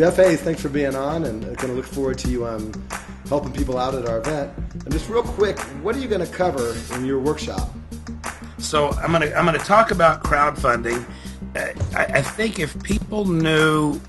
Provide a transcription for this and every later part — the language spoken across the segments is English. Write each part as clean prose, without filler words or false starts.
Jeff Hayes, thanks for being on, and I'm going to look forward to you helping people out at our event. And just real quick, what are you going to cover in your workshop? So I'm gonna talk about crowdfunding. I think if people knew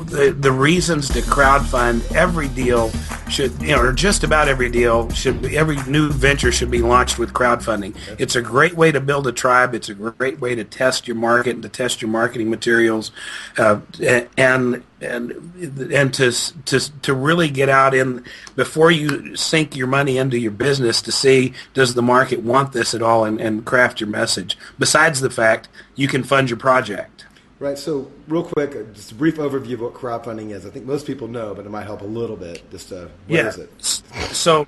the reasons to crowdfund, every deal should, or just about every deal every new venture should be launched with crowdfunding. It's a great way to build a tribe. It's a great way to test your market and to test your marketing materials, and to really get out in before you sink your money into your business to see, does the market want this at all, and craft your message. Besides the fact you can fund your project. Right. So real quick, just a brief overview of what crowdfunding is. I think most people know, but it might help a little bit. Just what is it? So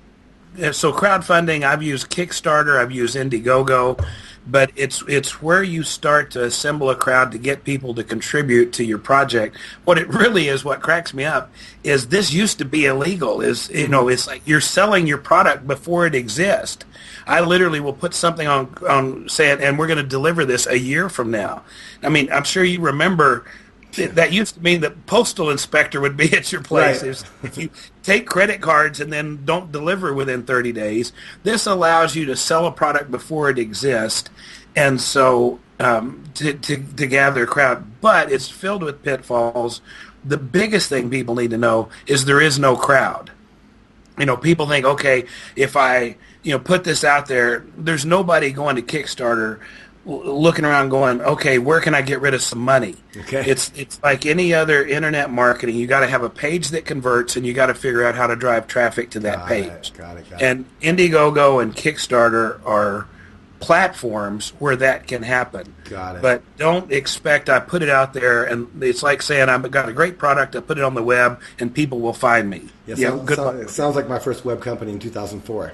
crowdfunding, I've used Kickstarter, I've used Indiegogo, but it's where you start to assemble a crowd to get people to contribute to your project. What it really is, what cracks me up, is this used to be illegal. It's like you're selling your product before it exists. I literally will put something on saying, and we're going to deliver this a year from now. I mean, I'm sure you remember that used to mean the postal inspector would be at your place. Right. If you take credit cards and then don't deliver within 30 days, this allows you to sell a product before it exists, and so to gather a crowd. But it's filled with pitfalls. The biggest thing people need to know is there is no crowd. People think, okay, if I put this out there, there's nobody going to Kickstarter looking around going, okay, where can I get rid of some money? Okay. It's like any other internet marketing. You got to have a page that converts, and you got to figure out how to drive traffic to that page. Got it. And Indiegogo and Kickstarter are platforms where that can happen. Got it. But don't expect I put it out there, and it's like saying I've got a great product, I put it on the web, and people will find me. It sounds like my first web company in 2004.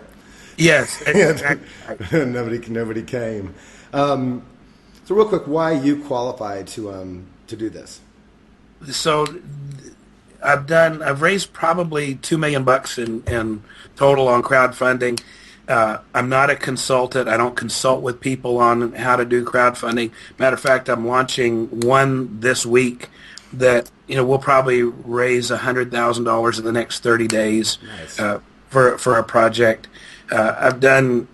Yes, exactly. Nobody came. So real quick, why you qualified to do this? So I've raised probably $2 million in total on crowdfunding. I'm not a consultant. I don't consult with people on how to do crowdfunding. Matter of fact, I'm launching one this week that we'll probably raise $100,000 in the next 30 days. Nice. For a project. I've done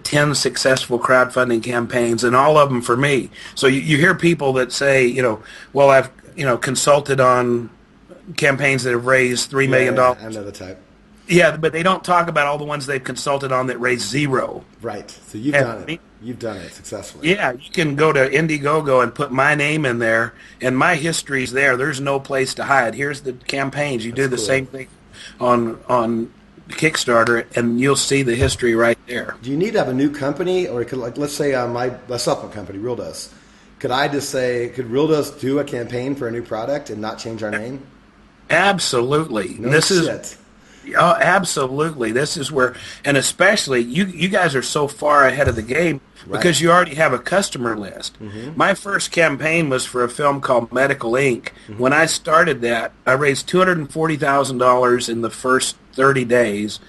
10 successful crowdfunding campaigns, and all of them for me. So you hear people that say, well, I've consulted on campaigns that have raised $3 million. I know the type. Yeah, but they don't talk about all the ones they've consulted on that raised zero. Right. So you've done it. You've done it successfully. Yeah, you can go to Indiegogo and put my name in there, and my history's there. There's no place to hide. Here's the campaigns. You do the same thing on Kickstarter, and you'll see the history right there. Do you need to have a new company, or let's say my supplement company, Real Dose? Could I just say, could Real Dose do a campaign for a new product and not change our name? Absolutely. Absolutely. This is where, and especially you guys are so far ahead of the game because you already have a customer list. Mm-hmm. My first campaign was for a film called Medical Inc. Mm-hmm. When I started that, I raised $240,000 in the first 30 days.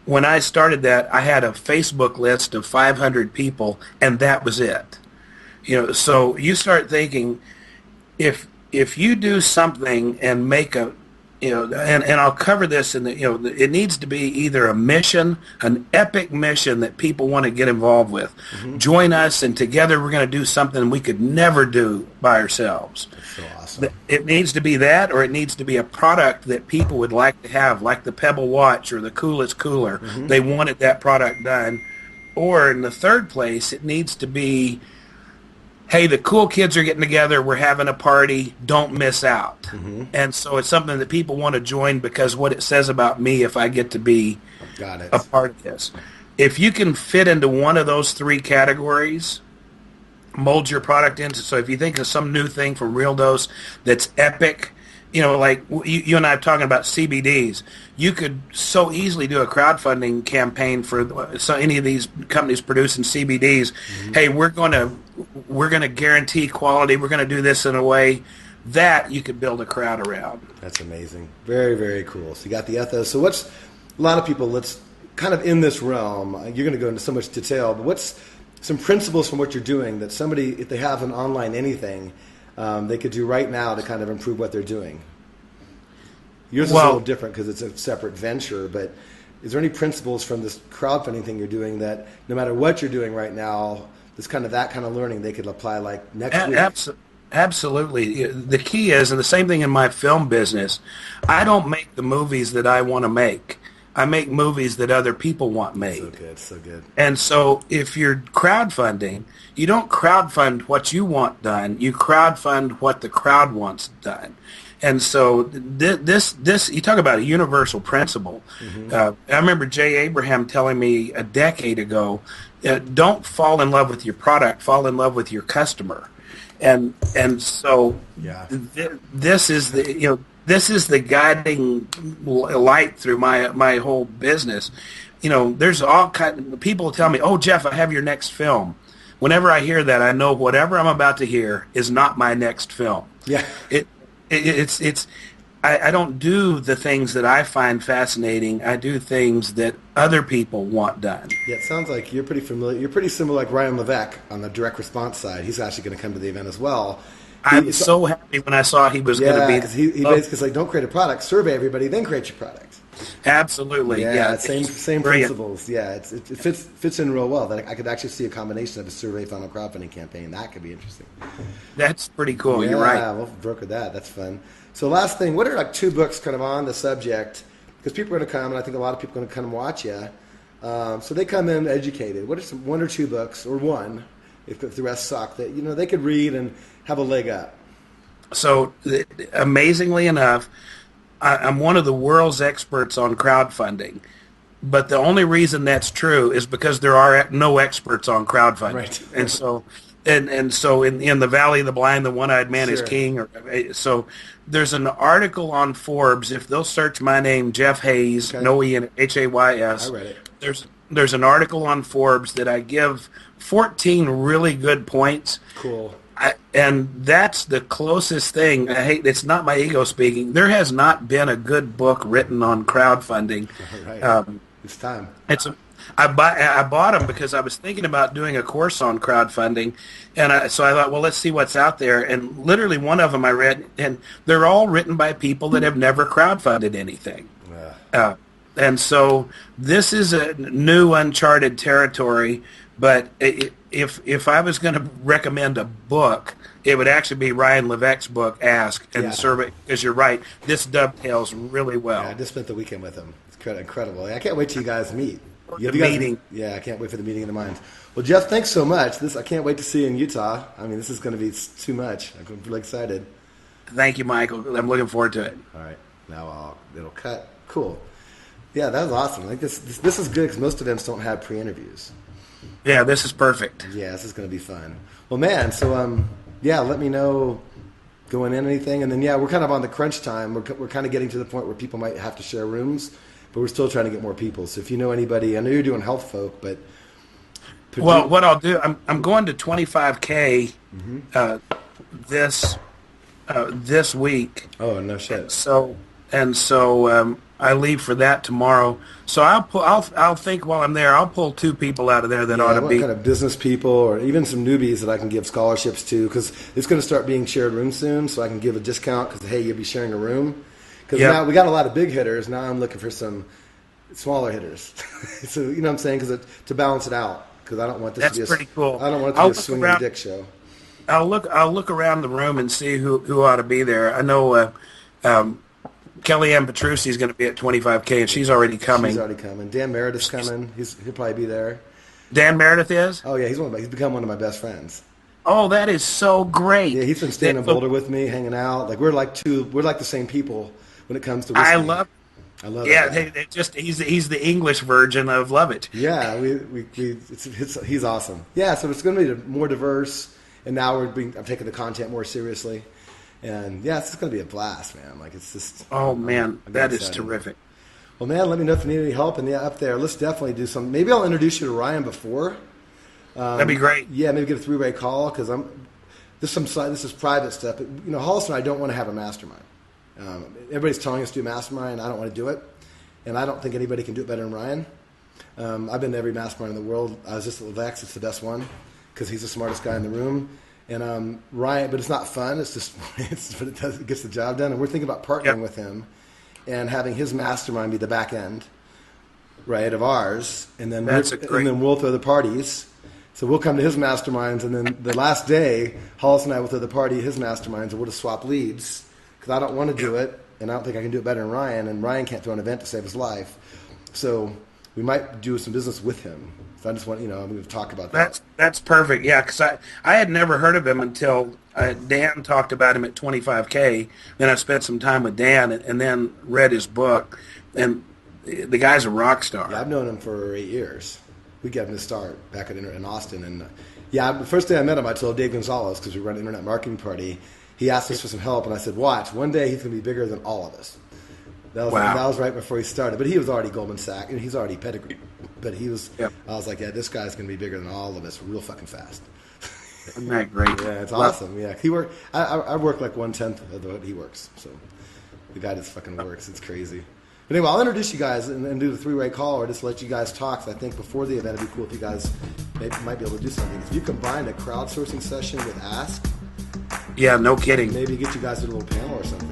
When I started that, I had a Facebook list of 500 people, and that was it. So you start thinking, if you do something and make a and I'll cover this in it needs to be either a mission, an epic mission that people want to get involved with. Mm-hmm. Join us, and together we're going to do something we could never do by ourselves. That's so awesome. It needs to be that, or it needs to be a product that people would like to have, like the Pebble Watch or the Coolest Cooler. Mm-hmm. They wanted that product done. Or in the third place, it needs to be, hey, the cool kids are getting together, we're having a party, don't miss out. Mm-hmm. And so it's something that people want to join because what it says about me if I get to be a part of this. If you can fit into one of those three categories, mold your product into, so if you think of some new thing from Real Dose that's epic, like you and I are talking about CBDs, you could so easily do a crowdfunding campaign for any of these companies producing CBDs. Mm-hmm. Hey, we're going to guarantee quality. We're going to do this in a way that you could build a crowd around. That's amazing. Very, very cool. So you got the ethos. So a lot of people, let's kind of in this realm, you're going to go into so much detail, but what's some principles from what you're doing that somebody, if they have an online anything, they could do right now to kind of improve what they're doing? Yours is a little different because it's a separate venture, but is there any principles from this crowdfunding thing you're doing that no matter what you're doing right now, that kind of learning they could apply like next week? Absolutely. The key is, and the same thing in my film business, I don't make the movies that I want to make. I make movies that other people want made. So good, so good. And so if you're crowdfunding, you don't crowdfund what you want done. You crowdfund what the crowd wants done. And so this you talk about a universal principle. I remember Jay Abraham telling me a decade ago, don't fall in love with your product, fall in love with your customer. And so this is the guiding light through my whole business. There's all kind of people tell me, "Oh, Jeff, I have your next film." Whenever I hear that, I know whatever I'm about to hear is not my next film. Yeah. I don't do the things that I find fascinating. I do things that other people want done. Yeah, it sounds like you're pretty familiar. You're pretty similar like Ryan Levesque on the direct response side. He's actually going to come to the event as well. I was so happy when I saw he was going to be. Because he basically is like, don't create a product, survey everybody, then create your product. Absolutely. Yeah. Same principles. Yeah, it fits in real well. That I could actually see a combination of a survey funnel crowdfunding campaign. That could be interesting. That's pretty cool. Yeah, you're right. We'll broker that. That's fun. So last thing, what are like 2 books kind of on the subject? Because people are going to come, and I think a lot of people are going to come watch you. So they come in educated. What are some 1 or 2 books, or one, if the rest suck, that they could read and have a leg up? So amazingly enough, I'm one of the world's experts on crowdfunding. But the only reason that's true is because there are no experts on crowdfunding. Right. And so in the Valley of the Blind, the one-eyed man is king. So there's an article on Forbes. If they'll search my name, Jeff Hayes, no E in it, Hays. I read it. There's an article on Forbes that I give 14 really good points. Cool. And that's the closest thing. It's not my ego speaking. There has not been a good book written on crowdfunding. Right. It's time. I bought them because I was thinking about doing a course on crowdfunding, and so I thought, well, let's see what's out there. And literally one of them I read, and they're all written by people that have never crowdfunded anything. And so this is a new, uncharted territory. But if I was going to recommend a book, it would actually be Ryan Levesque's book, Ask, and the survey, because you're right, this dovetails really well. Yeah, I just spent the weekend with him. It's incredible. I can't wait till you guys meet. Meeting. Yeah, I can't wait for the meeting of the minds. Well, Jeff, thanks so much. I can't wait to see you in Utah. I mean, this is going to be too much. I'm really excited. Thank you, Michael. I'm looking forward to it. All right. Now it'll cut. Cool. Yeah, that was awesome. Like this is good because most events don't have pre-interviews. Yeah, this is perfect. Yeah, this is going to be fun. Well, man, so let me know going in anything, and then we're kind of on the crunch time. We're kind of getting to the point where people might have to share rooms, but we're still trying to get more people. So if you know anybody, I know you're doing health folk, but well, what I'll do, I'm going to 25K this week. Oh, no shit. So I leave for that tomorrow. So I'll think while I'm there. I'll pull 2 people out of there that ought to be kind of business people or even some newbies that I can give scholarships to, because it's going to start being shared rooms soon. So I can give a discount because hey, you'll be sharing a room. Because now we got a lot of big hitters. Now I'm looking for some smaller hitters. So you know what I'm saying? Because to balance it out. Because I don't want this to be pretty cool. I don't want it to be a swinging dick show. I'll look around the room and see who ought to be there. I know. Kellyanne Petrucci is going to be at 25K, and she's already coming. She's already coming. Dan Meredith's coming. He'll probably be there. Dan Meredith is? Oh, yeah. He's become one of my best friends. Oh, that is so great. Yeah, he's been staying in Boulder with me, hanging out. Like we're like the same people when it comes to whiskey. I love Yeah, he's the English version of Love It. Yeah, he's awesome. Yeah, so it's going to be more diverse, and now I'm taking the content more seriously. And yeah, it's just going to be a blast, man. Like it's just. Oh man, that is terrific. Well, man, let me know if you need any help. And up there, let's definitely do some. Maybe I'll introduce you to Ryan before. That'd be great. Yeah, maybe get a 3-way call because this is private stuff. But, Hollister and I don't want to have a mastermind. Everybody's telling us to do a mastermind. I don't want to do it, and I don't think anybody can do it better than Ryan. I've been to every mastermind in the world. I was just at Levex. It's the best one because he's the smartest guy in the room. And Ryan, but it's not fun. It's just, it gets the job done. And we're thinking about partnering with him. and having his mastermind be the back end, right, of ours, and then we'll throw the parties. So we'll come to his masterminds, and then the last day, Hollis and I will throw the party at his masterminds, and we'll just swap leads because I don't want to do it, and I don't think I can do it better than Ryan, and Ryan can't throw an event to save his life. So we might do some business with him. So I just want, I'm going to talk about that. That's perfect, yeah, because I had never heard of him until Dan talked about him at 25K. Then I spent some time with Dan and then read his book, and the guy's a rock star. Yeah, I've known him for 8 years. We got him to start back in Austin. And the first day I met him, I told Dave Gonzalez, because we run an internet marketing party, he asked us for some help, and I said, watch, one day he's going to be bigger than all of us. That was right before he started. But he was already Goldman Sachs, and he's already pedigree. But I was like, yeah, this guy's going to be bigger than all of us real fucking fast. Isn't that great? Yeah, it's awesome. Yeah, I work like 1/10 of what he works. So the guy just fucking works. It's crazy. But anyway, I'll introduce you guys and do the three-way call, or just let you guys talk. So I think before the event, it'd be cool if you guys might be able to do something. If you combine a crowdsourcing session with Ask, yeah, no kidding. Maybe get you guys to a little panel or something.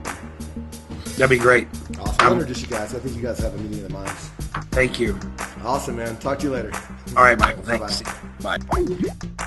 That'd be great. Awesome. I'll introduce you guys. I think you guys have a meeting of the minds. Thank you. Awesome, man. Talk to you later. All right, Michael. Thanks. Bye-bye. Bye.